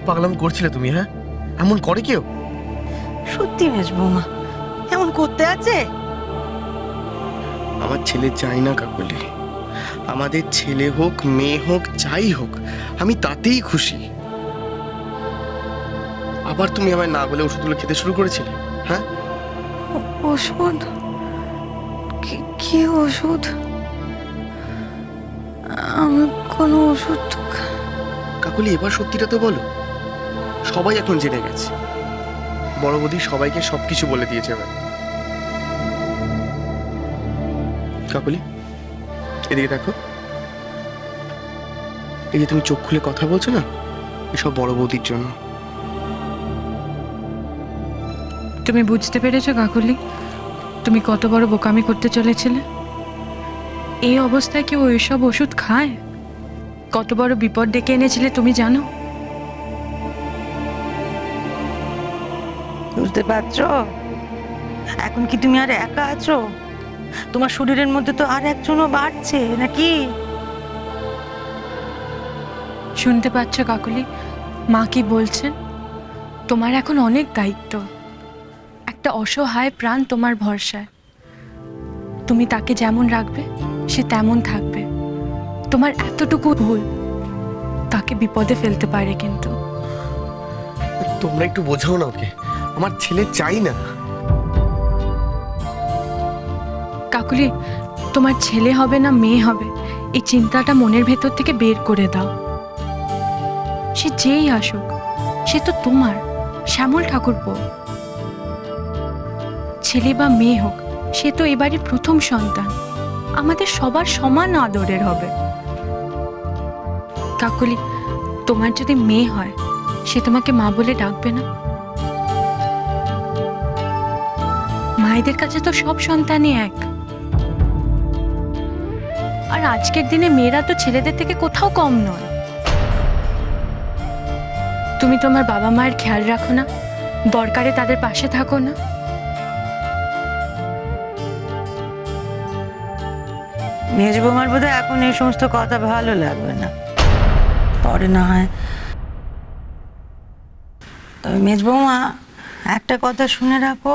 পাগলাম করছিলে তুমি? হ্যাঁ, এমন করে কেউ? সত্যি মেজ বৌমা এমন করতে আছে? আমার ছেলে চাই না কাকলি। আমাদের ছেলে হোক মেয়ে হোক যাই হোক, আমি তাতেই খুশি। আবার তুমি আমায় না বলে ওষুধগুলো খেতে শুরু করেছিলে? হ্যাঁ, ওষুধ? কি ওষুধ? আমি কোনো ওষুধ কাকলি এবার সত্যিটা তো বলো। সবাই এখন জেনে গেছে। বড় বৌদি সবাইকে সবকিছু বলে দিয়েছে এবার। কাকলি এদিকে দেখো, এই যে তুমি চোখ খুলে কথা বলছো না, এসব বড় বৌদির জন্য। তুমি বুঝতে পেরেছো কাকুলি, তুমি কত বড় বোকামি করতে চলেছিলে? এই অবস্থায় কেউ ওইসব ওষুধ খায়? কত বড় বিপদ ডেকে এনেছিলে তুমি জানো? বুঝতে পারছো? এখন কি তুমি আর একা আছো? তোমার শরীরের মধ্যে তো আর একজনও বাড়ছে নাকি? শুনতে পাচ্ছ কাকুলি, মা কি বলছেন? তোমার এখন অনেক দায়িত্ব। একটা অসহায় প্রাণ তোমার ভরসায়। তুমি তাকে যেমন রাখবে সে তেমন থাকবে। তোমার এতটুকু ভুল তাকে বিপদে ফেলতে পারে। কিন্তু তোমরা একটু বোঝাও না ওকে, আমার ছেলে চাই না। কাকুলি, তোমার ছেলে হবে না মেয়ে হবে এই চিন্তাটা মনের ভেতর থেকে বের করে দাও। সে যেই আসুক, সে তো তোমার শ্যামল ঠাকুরপো। ছেলে বা মেয়ে হোক, সে তো এবারে প্রথম সন্তান, আমাদের সবার সমান আদরের হবে। কাকুলি, তোমার যদি মেয়ে হয়, সে তোমাকে মা বলে ডাকবে না? মায়েদের কাছে তো সব সন্তানই এক। আর আজকের দিনে মেয়েরা তো ছেলেদের থেকে কোথাও কম নয়। তুমি তোমার বাবা মায়ের খেয়াল রাখো না? দরকারে তাদের পাশে থাকো না? মেজ বৌমার বোধহয় এখন এই সমস্ত কথা ভালো লাগবে না, পরে না হয়। তবে মেজ বৌমা একটা কথা শুনে রাখো,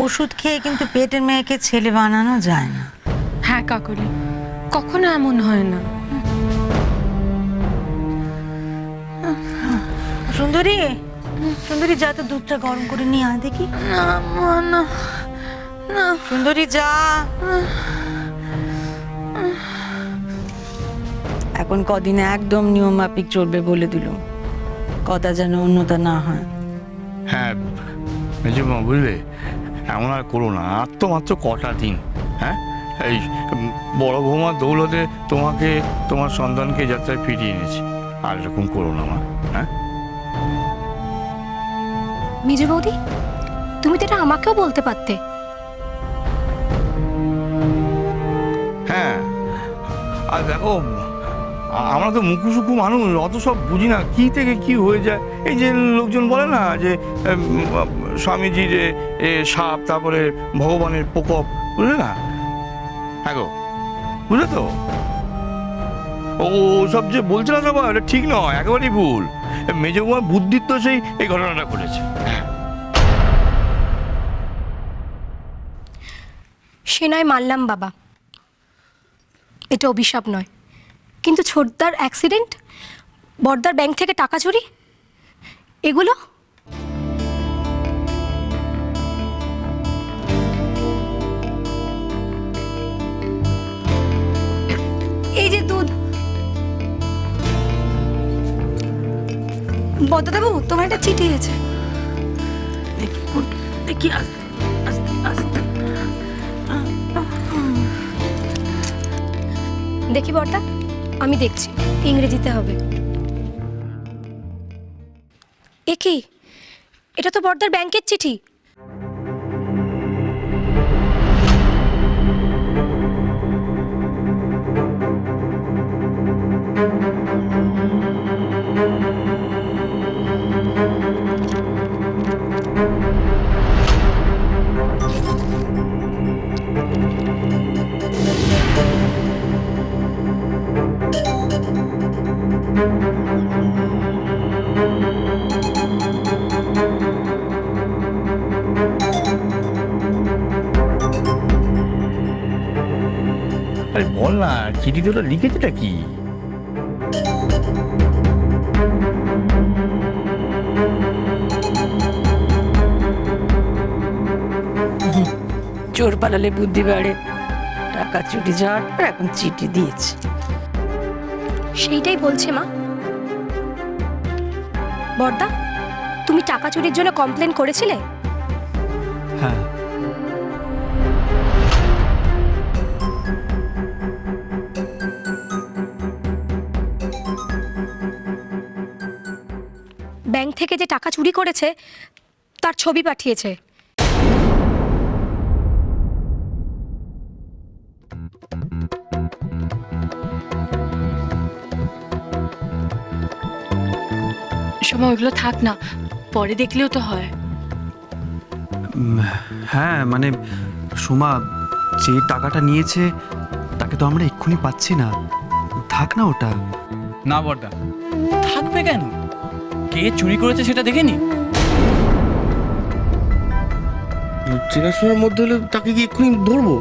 ওষুধ খেয়ে কিন্তু পেটের মেয়েকে ছেলে বানানো যায় না। হ্যাঁ কাকুলি, কখনো এমন হয় না। সুন্দরী, সুন্দরী যা তো দুধটা গরম করে নিয়ে আয় দেখি। না সুন্দরী যা। এখন কদিন একদম নিয়ম মাফিক চলবে বলে দিল, কথা যেন অন্যতা না হয়। হ্যাঁ মেজমা, বুঝলে এমন আর করো না। আর তো মাত্র কটা দিন। হ্যাঁ, এই বড় বৌমার দৌলতে তোমাকে তোমার সন্তানকে যাত্রায় ফিরিয়ে এনেছি। আর এরকম করো না মা। হ্যাঁ মেজ বৌদি, তুমি তো এটা আমাকেও বলতে পারতে। হ্যাঁ, আর দেখো আমরা তো মুখুসুখু মানুষ, অত সব বুঝি না কি থেকে কি হয়ে যায়। এই যে লোকজন বলে না যে স্বামীজির সাপ, তারপরে ভগবানের প্রকোপ, বুঝলে না? হ্যাঁ গো, বুঝলে তো? ও সব যে বলছে না সবাই, এটা ঠিক নয়, একেবারেই ভুল। মেজবুমার বুদ্ধির তো সেই এই ঘটনাটা ঘটেছে। হ্যাঁ, সে নয় মানলাম বাবা, এটা অভিশাপ নয়, কিন্তু ছোটদার অ্যাক্সিডেন্ট, বড়দার ব্যাংক থেকে টাকা চুরি, এগুলো এই যে দুধ। বড়দাবাবু, তোমার একটা চিঠি আছে। দেখি আস্তে আস্তে আস্তে। দেখি বড়দা, আমি দেখছি, ইংরেজিতে হবে। এ কি? এটা তো বড়দার ব্যাংকের চিঠি। আরে বল না, চিঠিতে ওটা লিখেছেটা কি? চোর পালালে বুদ্ধি বাড়ে, টাকা চুরি যাওয়ার পর এখন চিঠি দিয়েছে। সেইটাই বলছে মা। বর্দা, তুমি টাকা চুরির জন্য কমপ্লেন করেছিলে? হ্যাঁ, ব্যাংক থেকে যে টাকা চুরি করেছে তার ছবি পাঠিয়েছে। সময় ওইগুলো থাক না, পরে দেখলেও তো হয়। হ্যাঁ মানে সোমা, যে টাকাটা নিয়েছে তাকে তো আমরা এক্ষুনি পাচ্ছি না, থাক না ওটা। না বড়দা, থাকবে কেন? কে চুরি করেছে সেটা দেখে নি। চেনাশোনার মধ্যে হলে তাকে কি এক্ষুনি ধরবো?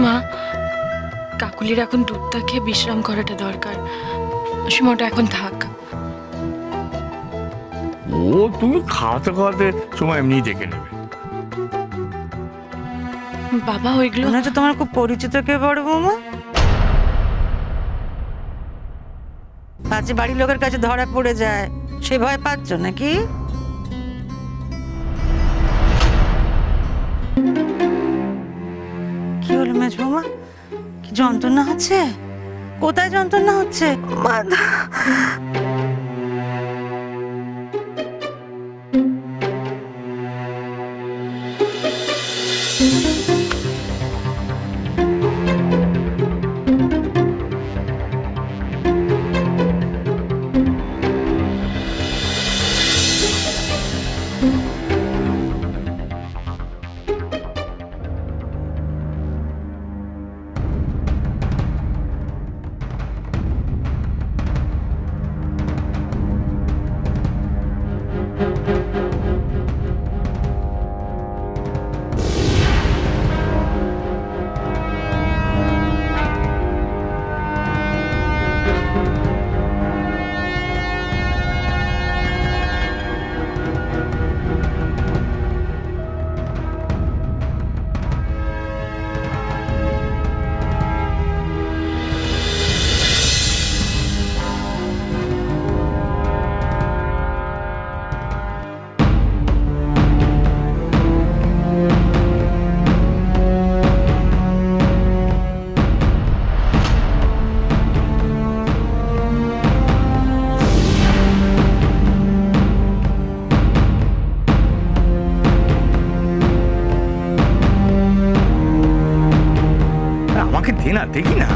মা, কাকুলির এখন দুধটা খেয়ে বিশ্রাম করাটা দরকার। সময়টা এখন থাক। ও তুমি খাওয়াতে খাওয়াতে সময় এমনি দেখে নেবে। বাবা ওইগুলো মনে হচ্ছে তোমার খুব পরিচিত কে বড় বৌমা। কাছে বাড়ির লোকের কাছে ধরা পড়ে যায়, সে ভয় পাচ্ছ নাকি? কি হলো মেজ বৌমা, কি যন্ত্রণা হচ্ছে? কোথায় যন্ত্রণা হচ্ছে? মাথা। আমাকে দে না, দেখি না।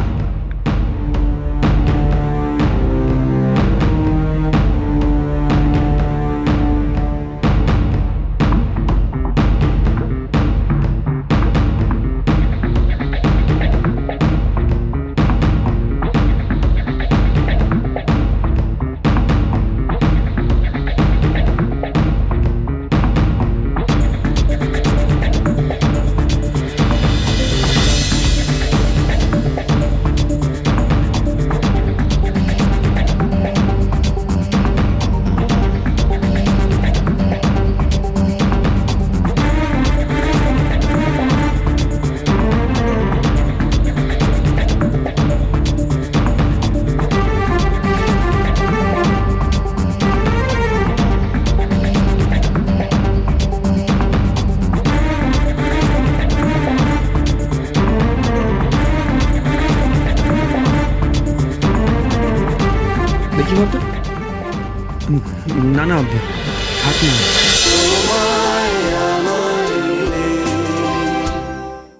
দেখি বলতো। না না, থাক না।